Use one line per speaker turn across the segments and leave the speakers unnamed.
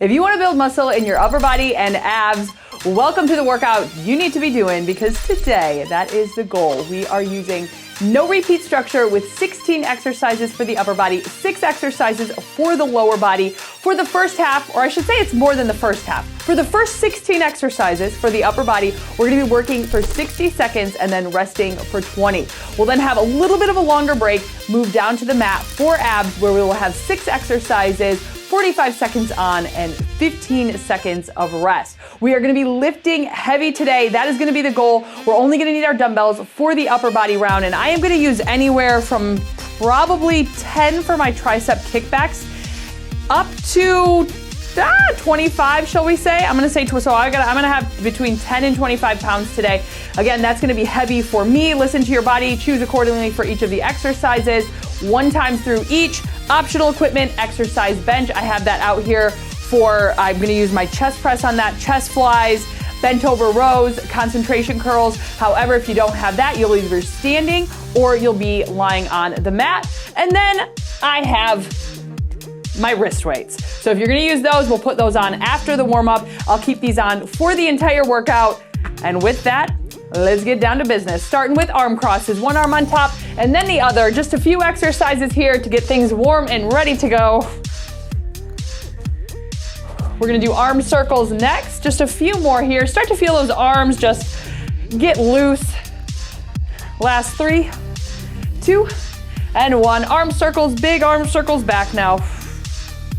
If you want to build muscle in your upper body and abs, welcome to the workout you need to be doing, because today that is the goal. We are using no repeat structure with 16 exercises for the upper body, 6 exercises for the lower body for the first half, or I should say it's more than the first half. For the first 16 exercises for the upper body, we're going to be working for 60 seconds and then resting for 20. We'll then have a little bit of a longer break, move down to the mat for abs, where we will have 6 exercises, 45 seconds on and 15 seconds of rest. We are going to be lifting heavy today. That is going to be the goal. We're only going to need our dumbbells for the upper body round, and I am going to use anywhere from probably 10 for my tricep kickbacks up to 25, shall we say? I'm going to say, so I'm going to have between 10 and 25 pounds today. Again, that's going to be heavy for me. Listen to your body, choose accordingly for each of the exercises, 1 time through each. Optional equipment, exercise bench. I have that out here I'm going to use my chest press on that, chest flies, bent over rows, concentration curls. However, if you don't have that, you'll either be standing or you'll be lying on the mat. And then I have my wrist weights. So if you're going to use those, we'll put those on after the warm up. I'll keep these on for the entire workout. And with that, let's get down to business. Starting with arm crosses, 1 arm on top and then the other. Just a few exercises here to get things warm and ready to go. We're gonna do arm circles next. Just a few more here. Start to feel those arms just get loose. Last 3, 2, and 1. Arm circles, big arm circles back now.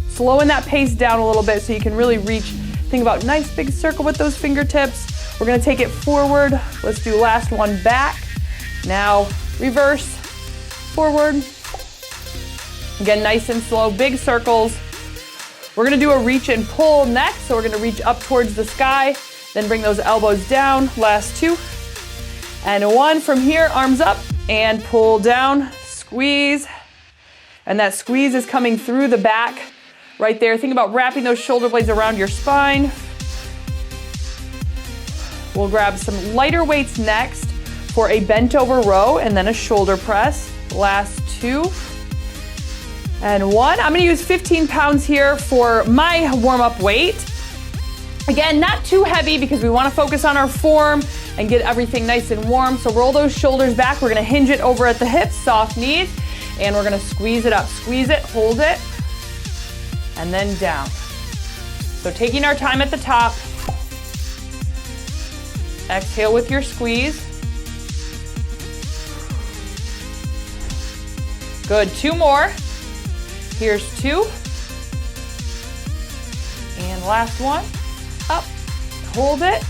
Slowing that pace down a little bit so you can really reach. Think about nice big circle with those fingertips. We're gonna take it forward. Let's do last one back. Now reverse, forward. Again, nice and slow, big circles. We're gonna do a reach and pull next. So we're gonna reach up towards the sky, then bring those elbows down. Last 2 and 1. From here, arms up and pull down, squeeze. And that squeeze is coming through the back right there. Think about wrapping those shoulder blades around your spine. We'll grab some lighter weights next for a bent over row and then a shoulder press. Last 2 and 1. I'm gonna use 15 pounds here for my warm-up weight. Again, not too heavy because we wanna focus on our form and get everything nice and warm. So roll those shoulders back. We're gonna hinge it over at the hips, soft knees, and we're gonna squeeze it up. Squeeze it, hold it, and then down. So taking our time at the top. Exhale with your squeeze. Good, 2 more. Here's 2. And last one. Up, hold it.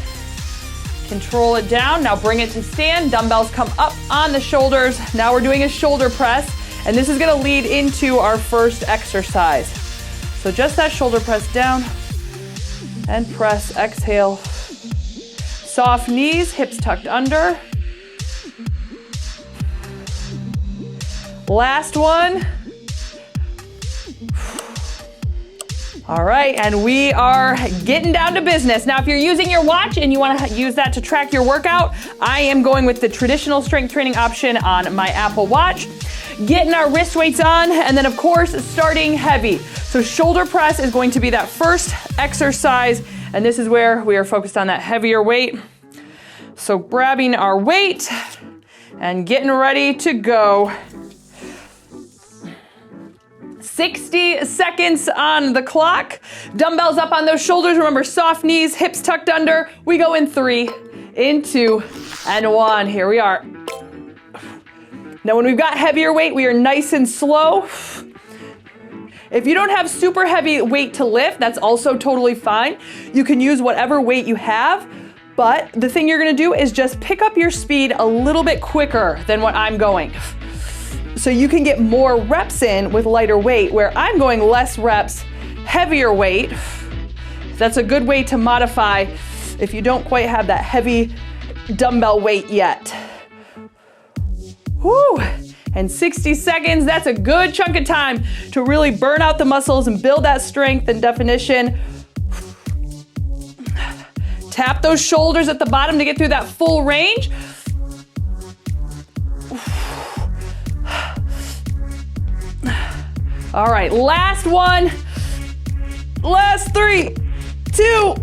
Control it down. Now bring it to stand. Dumbbells come up on the shoulders. Now we're doing a shoulder press, and this is gonna lead into our first exercise. So just that shoulder press down and press, exhale. Soft knees, hips tucked under. Last one. All right, and we are getting down to business. Now, if you're using your watch and you want to use that to track your workout, I am going with the traditional strength training option on my Apple Watch. Getting our wrist weights on, and then of course, starting heavy. So shoulder press is going to be that first exercise, and this is where we are focused on that heavier weight. So grabbing our weight and getting ready to go. 60 seconds on the clock. Dumbbells up on those shoulders. Remember, soft knees, hips tucked under. We go in 3, in 2, and 1. Here we are. Now, when we've got heavier weight, we are nice and slow. If you don't have super heavy weight to lift, that's also totally fine. You can use whatever weight you have, but the thing you're gonna do is just pick up your speed a little bit quicker than what I'm going. So you can get more reps in with lighter weight, where I'm going less reps, heavier weight. That's a good way to modify if you don't quite have that heavy dumbbell weight yet. Whew. And 60 seconds, that's a good chunk of time to really burn out the muscles and build that strength and definition. Tap those shoulders at the bottom to get through that full range. All right, last one. Last 3, 2,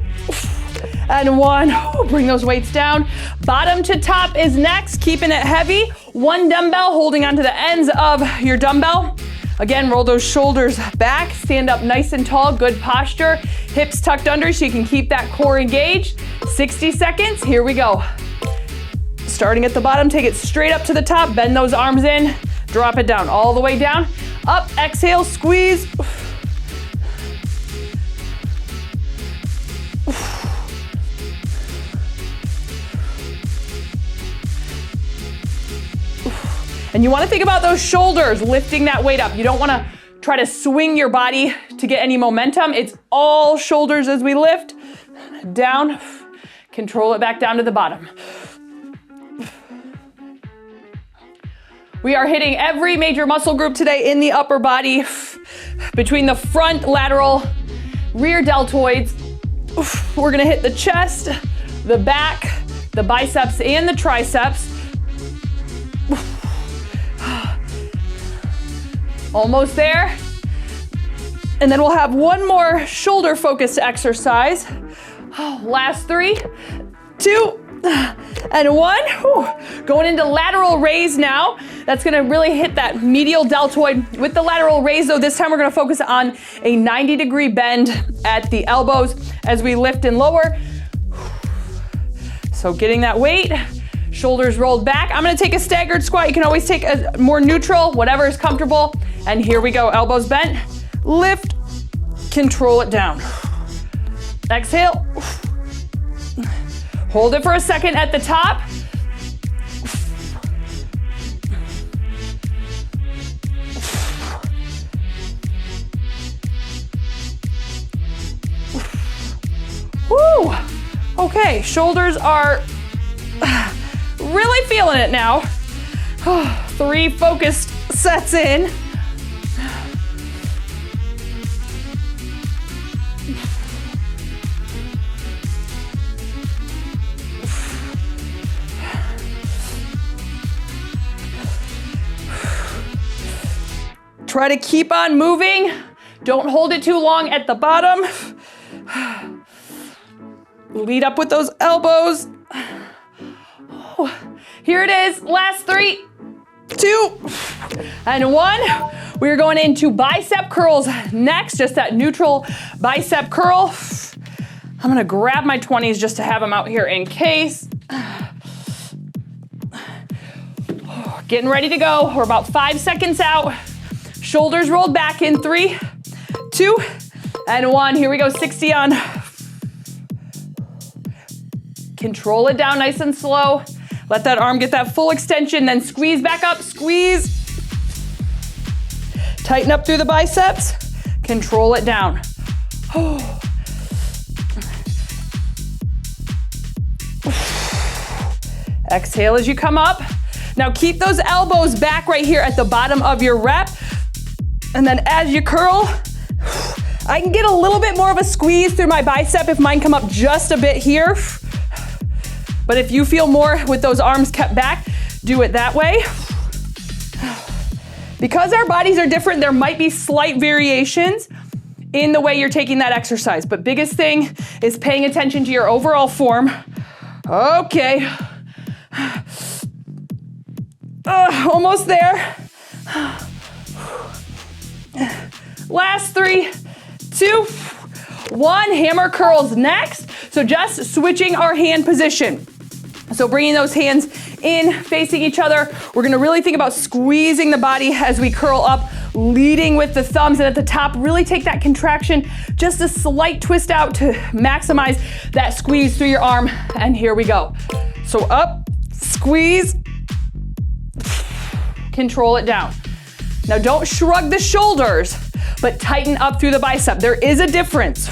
and 1. Bring those weights down. Bottom to top is next, keeping it heavy. 1 dumbbell holding onto the ends of your dumbbell. Again, roll those shoulders back, stand up nice and tall, good posture. Hips tucked under so you can keep that core engaged. 60 seconds, here we go. Starting at the bottom, take it straight up to the top, bend those arms in, drop it down, all the way down. Up, exhale, squeeze. And you want to think about those shoulders, lifting that weight up. You don't want to try to swing your body to get any momentum. It's all shoulders as we lift. Down, control it back down to the bottom. We are hitting every major muscle group today in the upper body, between the front lateral, rear deltoids. We're gonna hit the chest, the back, the biceps, and the triceps. Almost there. And then we'll have one more shoulder focused exercise. Last 3, 2, and 1. Going into lateral raise now. That's gonna really hit that medial deltoid. With the lateral raise though, this time we're gonna focus on a 90-degree bend at the elbows as we lift and lower. So getting that weight, shoulders rolled back. I'm gonna take a staggered squat. You can always take a more neutral, whatever is comfortable. And here we go, elbows bent, lift, control it down. Exhale. Hold it for a second at the top. Woo! Okay, shoulders are really feeling it now. 3 focused sets in. Try to keep on moving. Don't hold it too long at the bottom. Lead up with those elbows. Here it is, last 3, 2, and 1. We're going into bicep curls next, just that neutral bicep curl. I'm gonna grab my 20s just to have them out here in case. Getting ready to go. We're about 5 seconds out. Shoulders rolled back in 3, 2, and 1. Here we go, 60 on. Control it down nice and slow. Let that arm get that full extension, then squeeze back up, squeeze. Tighten up through the biceps. Control it down. Exhale as you come up. Now keep those elbows back right here at the bottom of your rep. And then as you curl, I can get a little bit more of a squeeze through my bicep if mine come up just a bit here. But if you feel more with those arms kept back, do it that way. Because our bodies are different, there might be slight variations in the way you're taking that exercise. But biggest thing is paying attention to your overall form. Okay. Almost there. Last 3, 2, 1. Hammer curls next. So just switching our hand position. So bringing those hands in, facing each other. We're gonna really think about squeezing the body as we curl up, leading with the thumbs, and at the top, really take that contraction, just a slight twist out to maximize that squeeze through your arm. And here we go. So up, squeeze, control it down. Now don't shrug the shoulders, but tighten up through the bicep. There is a difference.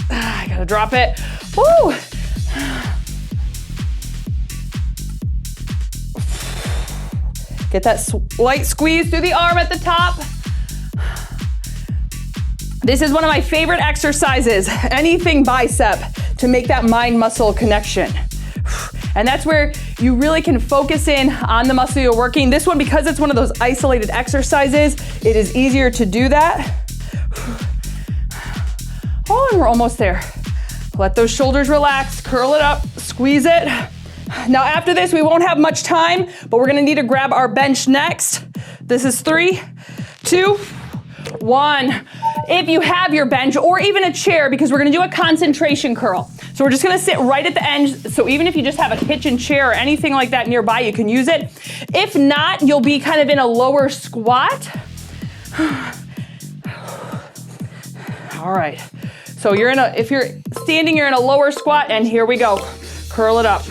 I gotta drop it. Woo! Get that slight squeeze through the arm at the top. This is one of my favorite exercises, anything bicep, to make that mind-muscle connection. And that's where you really can focus in on the muscle you're working. This one, because it's one of those isolated exercises, it is easier to do that. Oh, and we're almost there. Let those shoulders relax, curl it up, squeeze it. Now after this, we won't have much time, but we're gonna need to grab our bench next. This is 3, 2, 1. If you have your bench or even a chair, because we're gonna do a concentration curl. So we're just gonna sit right at the end. So even if you just have a kitchen chair or anything like that nearby, you can use it. If not, you'll be kind of in a lower squat. All right. So if you're standing, you're in a lower squat, and here we go. Curl it up.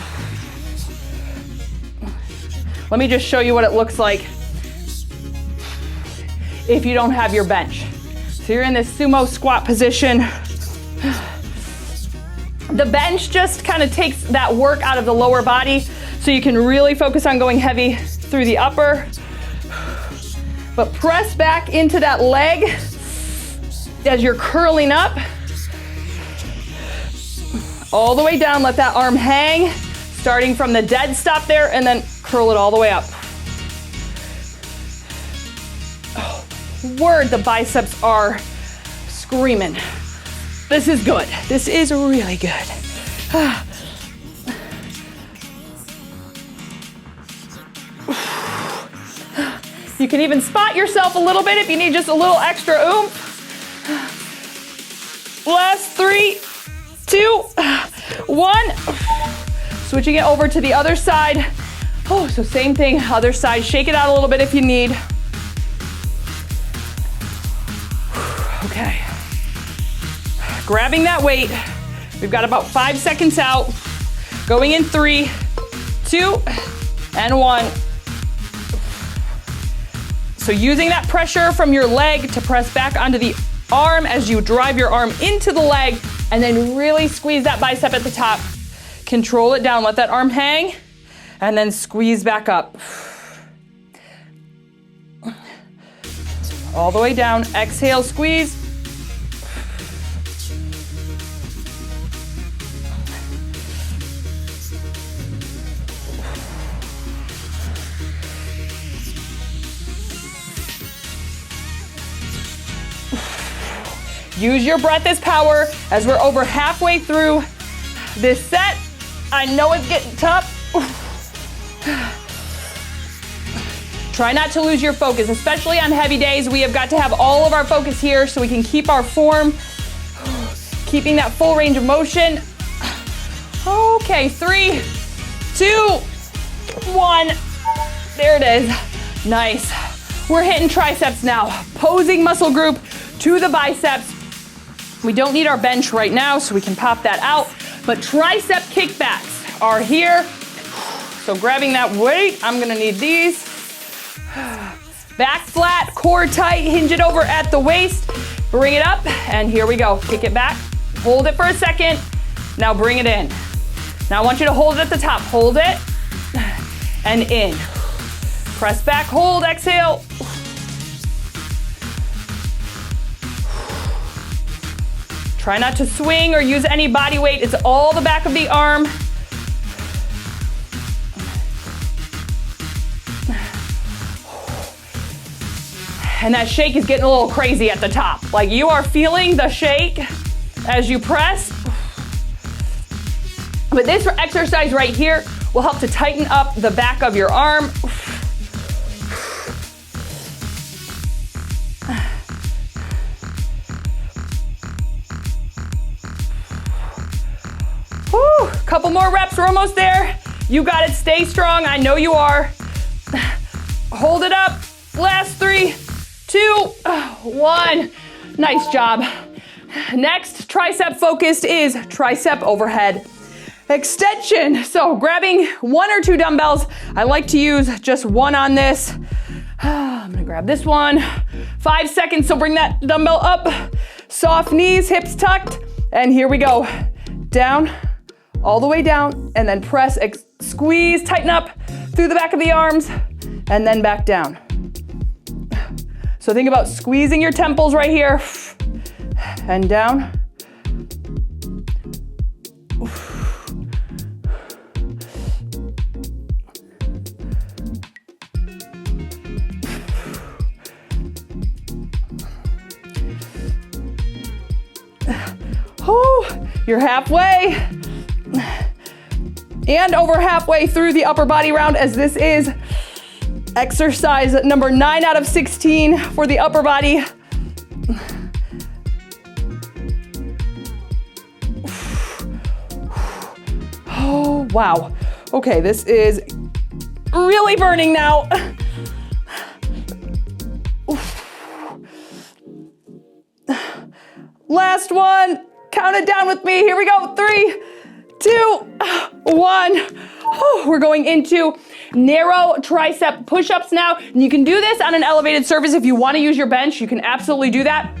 Let me just show you what it looks like if you don't have your bench. So you're in this sumo squat position. The bench just kind of takes that work out of the lower body, so you can really focus on going heavy through the upper. But press back into that leg as you're curling up. All the way down, let that arm hang, starting from the dead stop there, and then curl it all the way up. Oh, word, the biceps are screaming. This is good. This is really good. You can even spot yourself a little bit if you need just a little extra oomph. Last 3, 2, 1. Switching it over to the other side. Oh, so same thing, other side. Shake it out a little bit if you need. Okay. Grabbing that weight. We've got about 5 seconds out. Going in 3, 2, and 1. So using that pressure from your leg to press back onto the arm as you drive your arm into the leg, and then really squeeze that bicep at the top. Control it down, let that arm hang, and then squeeze back up. All the way down, exhale, squeeze. Use your breath as power as we're over halfway through this set. I know it's getting tough. Try not to lose your focus, especially on heavy days. We have got to have all of our focus here so we can keep our form, keeping that full range of motion. Okay, 3, 2, 1. There it is. Nice. We're hitting triceps now. Posing muscle group to the biceps. We don't need our bench right now, so we can pop that out. But tricep kickbacks are here. So grabbing that weight, I'm gonna need these. Back flat, core tight, hinge it over at the waist. Bring it up, and here we go. Kick it back, hold it for a second. Now bring it in. Now I want you to hold it at the top. Hold it, and in. Press back, hold, exhale. Try not to swing or use any body weight. It's all the back of the arm. And that shake is getting a little crazy at the top. Like you are feeling the shake as you press. But this exercise right here will help to tighten up the back of your arm. Couple more reps, we're almost there. You got it, stay strong, I know you are. Hold it up, last 3, 2, 1. Nice job. Next, tricep focused is tricep overhead extension. So grabbing 1 or 2 dumbbells. I like to use just one on this. I'm gonna grab this one. 5 seconds, so bring that dumbbell up. Soft knees, hips tucked, and here we go. Down, all the way down, and then press, squeeze, tighten up through the back of the arms, and then back down. So think about squeezing your temples right here, and down. You're halfway. And over halfway through the upper body round, as this is exercise number 9 out of 16 for the upper body. Oh, wow. Okay, this is really burning now. Last one. Count it down with me. Here we go. 3, 2, 1. Oh, we're going into narrow tricep push-ups now. And you can do this on an elevated surface if you want to use your bench. You can absolutely do that.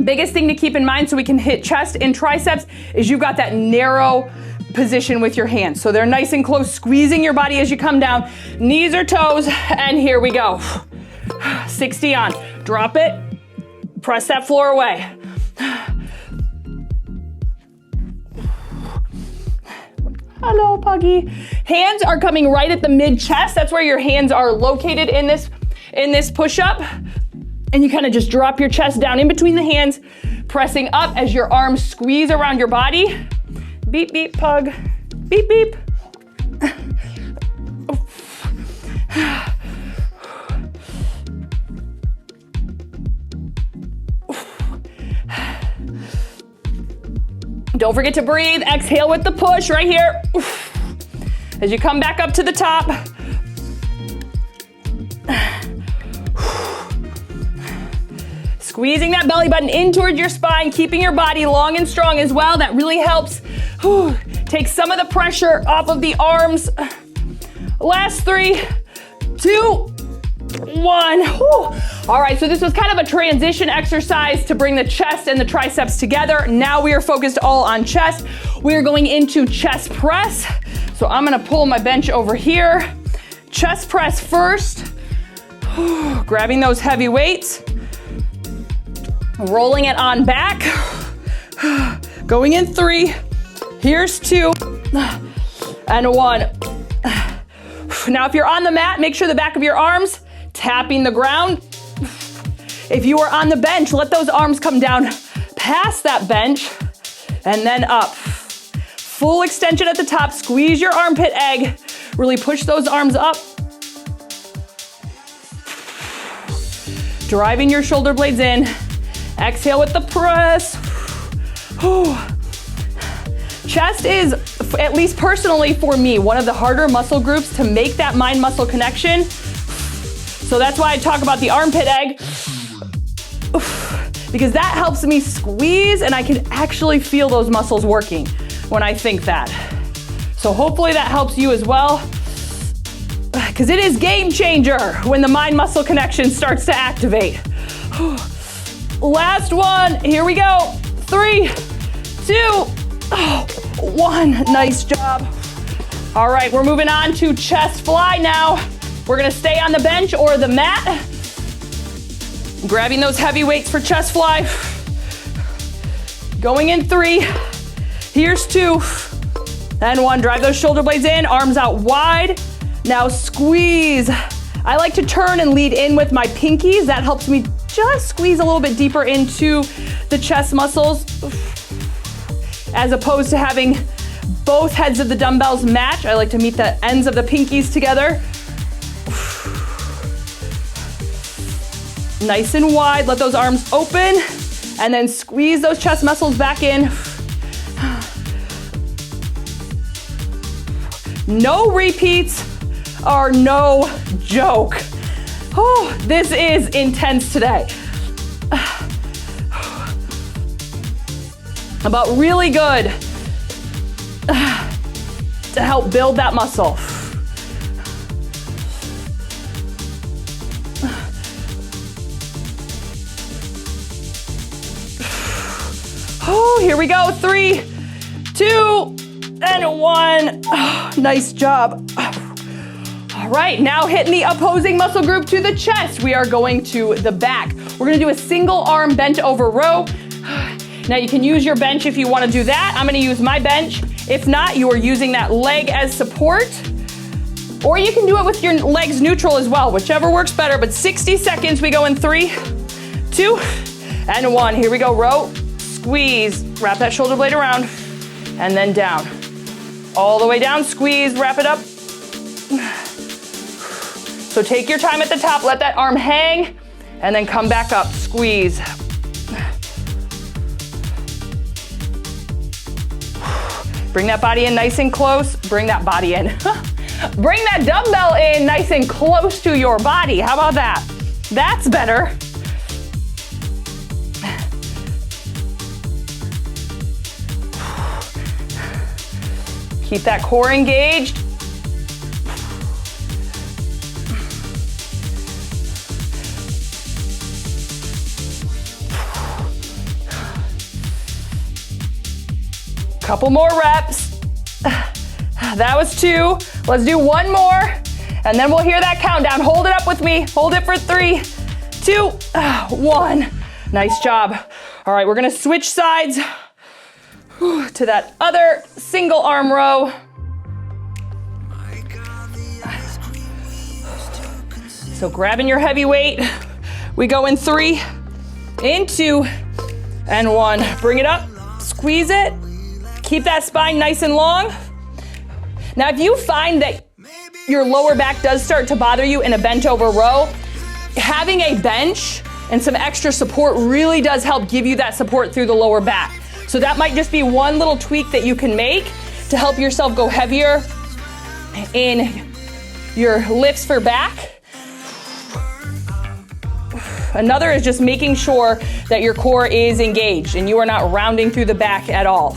Biggest thing to keep in mind so we can hit chest and triceps is you've got that narrow position with your hands. So they're nice and close, squeezing your body as you come down. Knees or toes, and here we go. 60 on. Drop it. Press that floor away. Hello, Puggy. Hands are coming right at the mid-chest. That's where your hands are located in this push-up. And you kind of just drop your chest down in between the hands, pressing up as your arms squeeze around your body. Beep, beep, Pug. Beep, beep. Don't forget to breathe. Exhale with the push right here. As you come back up to the top. Squeezing that belly button in towards your spine, keeping your body long and strong as well. That really helps. Take some of the pressure off of the arms. Last 3, 2, 1. All right, so this was kind of a transition exercise to bring the chest and the triceps together. Now we are focused all on chest. We are going into chest press. So I'm gonna pull my bench over here. Chest press first. Grabbing those heavy weights. Rolling it on back. Going in 3. Here's 2. And 1. Now, if you're on the mat, make sure the back of your arms tapping the ground. If you are on the bench, let those arms come down past that bench and then up. Full extension at the top. Squeeze your armpit egg. Really push those arms up. Driving your shoulder blades in. Exhale with the press. Chest is, at least personally for me, one of the harder muscle groups to make that mind-muscle connection. So that's why I talk about the armpit egg, because that helps me squeeze and I can actually feel those muscles working when I think that. So hopefully that helps you as well, because it is game changer when the mind-muscle connection starts to activate. Last one, here we go. 3, 2, 1. Nice job. All right, we're moving on to chest fly now. We're gonna stay on the bench or the mat. Grabbing those heavy weights for chest fly. Going in 3. Here's 2. And 1. Drive those shoulder blades in, arms out wide. Now squeeze. I like to turn and lead in with my pinkies. That helps me just squeeze a little bit deeper into the chest muscles, as opposed to having both heads of the dumbbells match. I like to meet the ends of the pinkies together. Nice and wide, let those arms open, and then squeeze those chest muscles back in. No repeats are no joke. Oh, this is intense today. But really good to help build that muscle. Oh, here we go. 3, 2, and 1. Oh, nice job. All right, now hitting the opposing muscle group to the chest. We are going to the back. We're gonna do a single arm bent over row. Now you can use your bench if you wanna do that. I'm gonna use my bench. If not, you are using that leg as support. Or you can do it with your legs neutral as well, whichever works better. But 60 seconds, we go in 3, 2, and 1. Here we go, row, squeeze. Wrap that shoulder blade around. and then down. All the way down, squeeze, wrap it up. So take your time at the top, let that arm hang, and then come back up, squeeze. Bring that body in nice and close, bring that body in. Bring that dumbbell in nice and close to your body. How about that? That's better. Keep that core engaged. Couple more reps. That was 2. Let's do 1 more, and then we'll hear that countdown. Hold it up with me. Hold it for 3, 2, 1. Nice job. All right, we're gonna switch sides to that other single arm row. So grabbing your heavy weight, we go in 3, in 2, and 1. Bring it up, squeeze it. Keep that spine nice and long. Now, if you find that your lower back does start to bother you in a bent over row, having a bench and some extra support really does help give you that support through the lower back. So that might just be one little tweak that you can make to help yourself go heavier in your lifts for back. Another is just making sure that your core is engaged and you are not rounding through the back at all.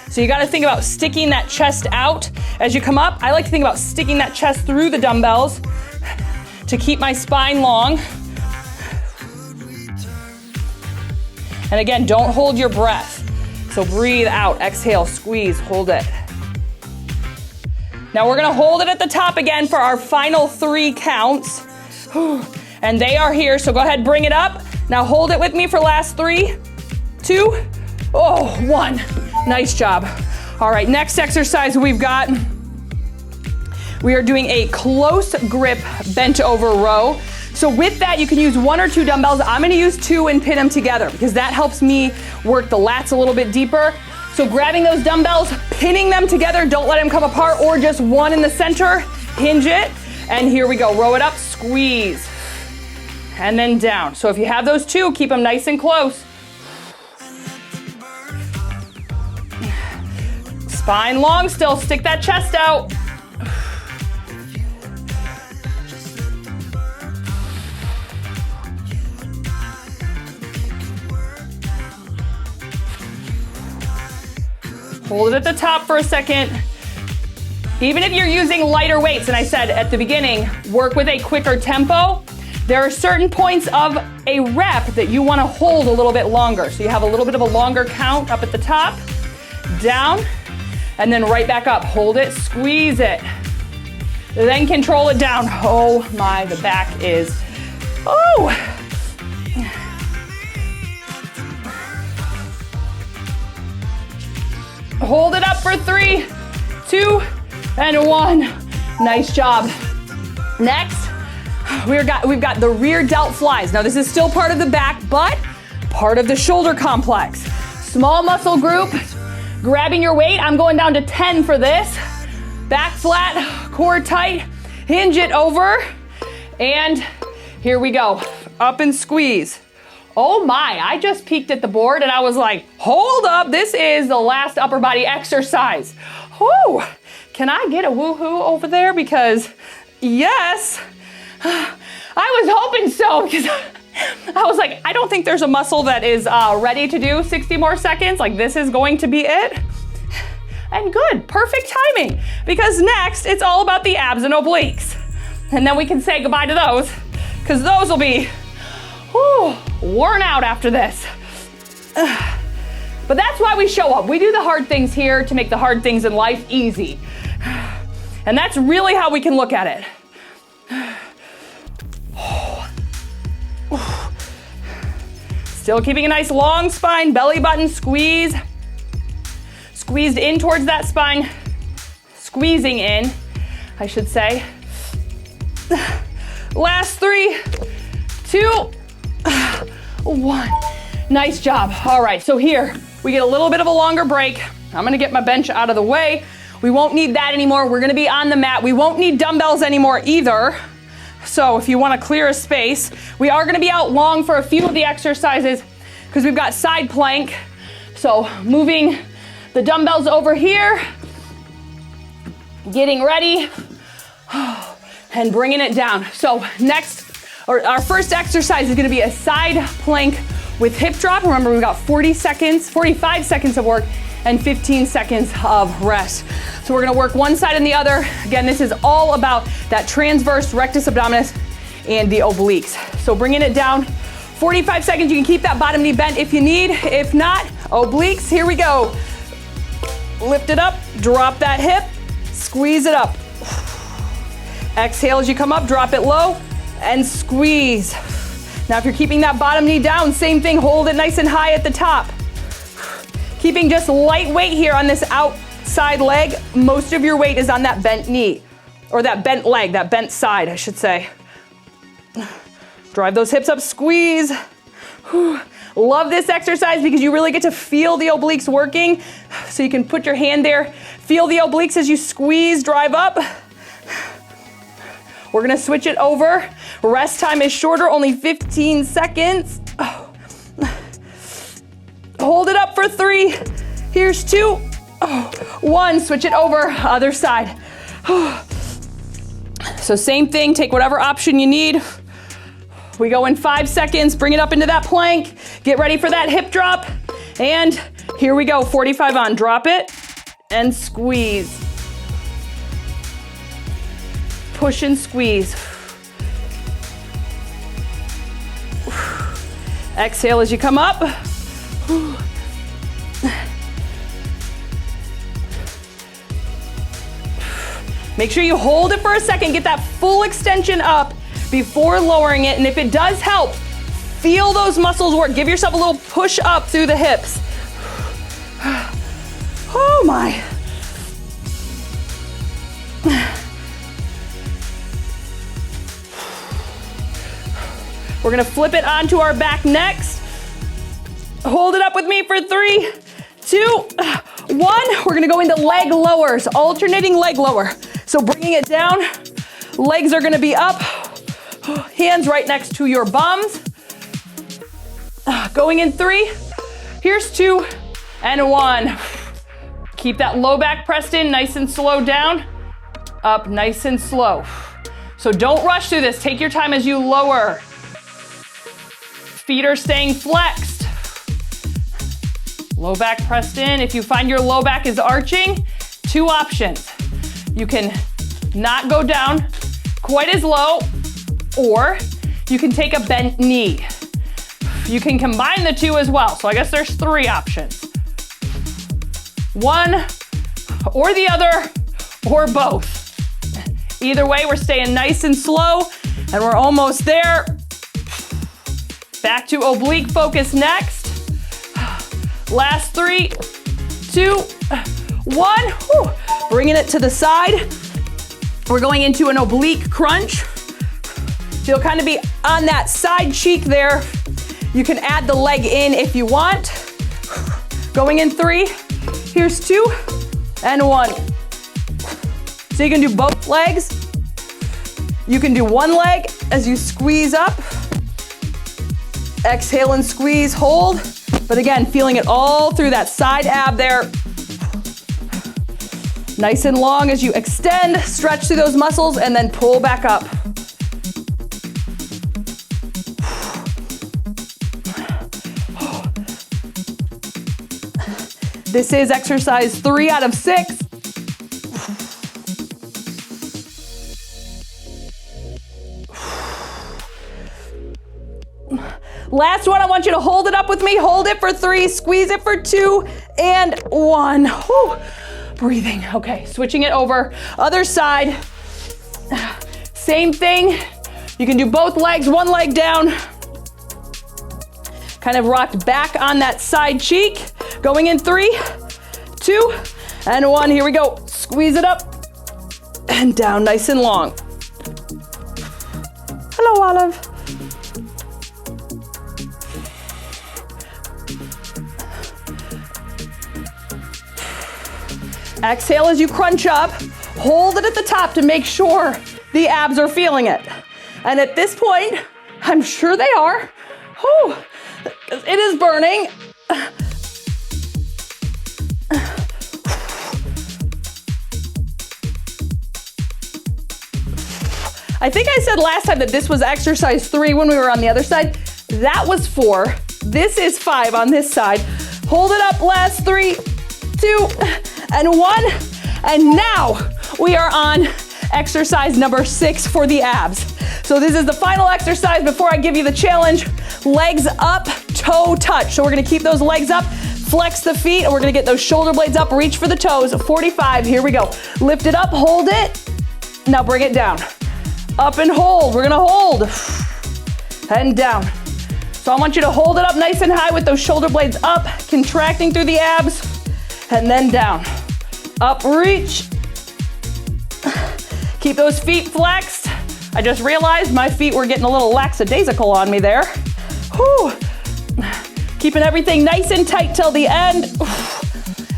So you gotta think about sticking that chest out as you come up. I like to think about sticking that chest through the dumbbells to keep my spine long. And again, don't hold your breath. So breathe out, exhale, squeeze, hold it. Now we're gonna hold it at the top again for our final 3 counts. And they are here, so go ahead, bring it up. Now hold it with me for last 3, 2, 1. Nice job. All right, next exercise we are doing a close grip bent over row. So with that, you can use 1 or 2 dumbbells. I'm gonna use 2 and pin them together because that helps me work the lats a little bit deeper. So grabbing those dumbbells, pinning them together, don't let them come apart, or just 1 in the center, hinge it, and here we go. Row it up, squeeze, and then down. So if you have those 2, keep them nice and close. Spine long still, stick that chest out. Hold it at the top for a second. Even if you're using lighter weights, and I said at the beginning, work with a quicker tempo, there are certain points of a rep that you want to hold a little bit longer. So you have a little bit of a longer count up at the top, down, and then right back up. Hold it, squeeze it. Then control it down. Oh my, the back is, oh. Hold it up for 3, 2, and 1. Nice job. Next, we've got the rear delt flies. Now this is still part of the back, but part of the shoulder complex. Small muscle group, grabbing your weight. I'm going down to 10 for this. Back flat, core tight, hinge it over, and here we go. Up and squeeze. Oh my, I just peeked at the board and I was like, hold up, this is the last upper body exercise. Whoo, can I get a woohoo over there? Because yes, I was hoping so, because I was like, I don't think there's a muscle that is ready to do 60 more seconds. Like this is going to be it. And good, perfect timing, because next it's all about the abs and obliques. And then we can say goodbye to those, because those will be worn out after this. But that's why we show up. We do the hard things here to make the hard things in life easy. And that's really how we can look at it. Still keeping a nice long spine, belly button squeeze. Squeezed in towards that spine. Squeezing in, I should say. Last 3, 2, 1. Nice job. All right, so here we get a little bit of a longer break. I'm gonna get my bench out of the way. We won't need that anymore. We're gonna be on the mat. We won't need dumbbells anymore either. So if you wanna clear a space, we are gonna be out long for a few of the exercises because we've got side plank. So moving the dumbbells over here, getting ready, and bringing it down. So our first exercise is gonna be a side plank with hip drop. Remember, we've got 45 seconds of work and 15 seconds of rest. So we're gonna work one side and the other. Again, this is all about that transverse rectus abdominis and the obliques. So bringing it down, 45 seconds. You can keep that bottom knee bent if you need. If not, obliques, here we go. Lift it up, drop that hip, squeeze it up. Exhale as you come up, drop it low, and squeeze. Now if you're keeping that bottom knee down, same thing, hold it nice and high at the top. Keeping just light weight here on this outside leg. Most of your weight is on that bent knee, or that bent leg, that bent side, I should say. Drive those hips up, squeeze. Love this exercise because you really get to feel the obliques working. So you can put your hand there, feel the obliques as you squeeze, drive up. We're gonna switch it over. Rest time is shorter, only 15 seconds. Hold it up for 3. Here's 2. 1, switch it over, other side. So same thing, take whatever option you need. We go in 5 seconds, bring it up into that plank. Get ready for that hip drop. And here we go, 45 on, drop it and squeeze. Push and squeeze. Exhale as you come up. Make sure you hold it for a second, get that full extension up before lowering it. And if it does help, feel those muscles work. Give yourself a little push up through the hips. Oh my. We're gonna flip it onto our back next. Hold it up with me for 3, 2, 1. We're gonna go into leg lowers, alternating leg lower. So bringing it down, legs are gonna be up, hands right next to your bums. Going in 3, here's 2, and 1. Keep that low back pressed in, nice and slow down, up nice and slow. So don't rush through this, take your time as you lower. Feet are staying flexed. Low back pressed in. If you find your low back is arching, 2 options. You can not go down quite as low, or you can take a bent knee. You can combine the 2 as well. So I guess there's 3 options. One or the other, or both. Either way, we're staying nice and slow, and we're almost there. Back to oblique focus next. Last 3, 2, 1. Whew. Bringing it to the side. We're going into an oblique crunch. So you'll kind of be on that side cheek there. You can add the leg in if you want. Going in 3. Here's 2 and 1. So you can do both legs. You can do one leg as you squeeze up. Exhale and squeeze, hold. But again, feeling it all through that side ab there. Nice and long as you extend, stretch through those muscles, and then pull back up. This is exercise 3 out of 6. Last one, I want you to hold it up with me. Hold it for 3, squeeze it for 2, and 1. Whew. Breathing. Okay, switching it over. Other side. Same thing. You can do both legs, one leg down. Kind of rocked back on that side cheek. Going in 3, 2, and 1. Here we go. Squeeze it up and down nice and long. Hello, Olive. Exhale as you crunch up. Hold it at the top to make sure the abs are feeling it. And at this point, I'm sure they are. Whew, it is burning. I think I said last time that this was exercise 3 when we were on the other side. That was 4. This is 5 on this side. Hold it up, last 3, 2, and 1. And now we are on exercise number 6 for the abs. So this is the final exercise before I give you the challenge. Legs up, toe touch. So we're gonna keep those legs up, flex the feet, and we're gonna get those shoulder blades up, reach for the toes. 45, here we go. Lift it up, hold it. Now bring it down. Up and hold, we're gonna hold. And down. So I want you to hold it up nice and high with those shoulder blades up, contracting through the abs, and then down. Up, reach. Keep those feet flexed. I just realized my feet were getting a little lackadaisical on me there. Whew. Keeping everything nice and tight till the end.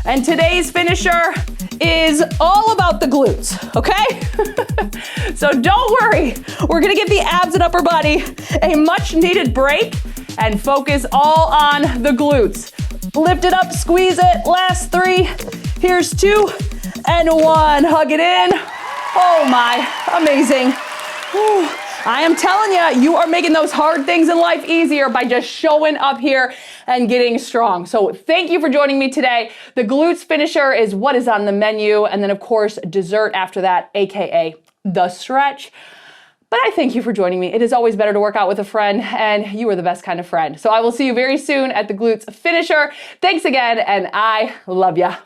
And today's finisher is all about the glutes, okay? So don't worry, we're gonna give the abs and upper body a much needed break and focus all on the glutes. Lift it up, squeeze it, last 3, here's 2, and 1, hug it in. Oh my, amazing. Whew. I am telling you, you are making those hard things in life easier by just showing up here and getting strong. So thank you for joining me today. The glutes finisher is what is on the menu. And then of course, dessert after that, AKA the stretch. But I thank you for joining me. It is always better to work out with a friend, and you are the best kind of friend. So I will see you very soon at the glutes finisher. Thanks again, and I love ya.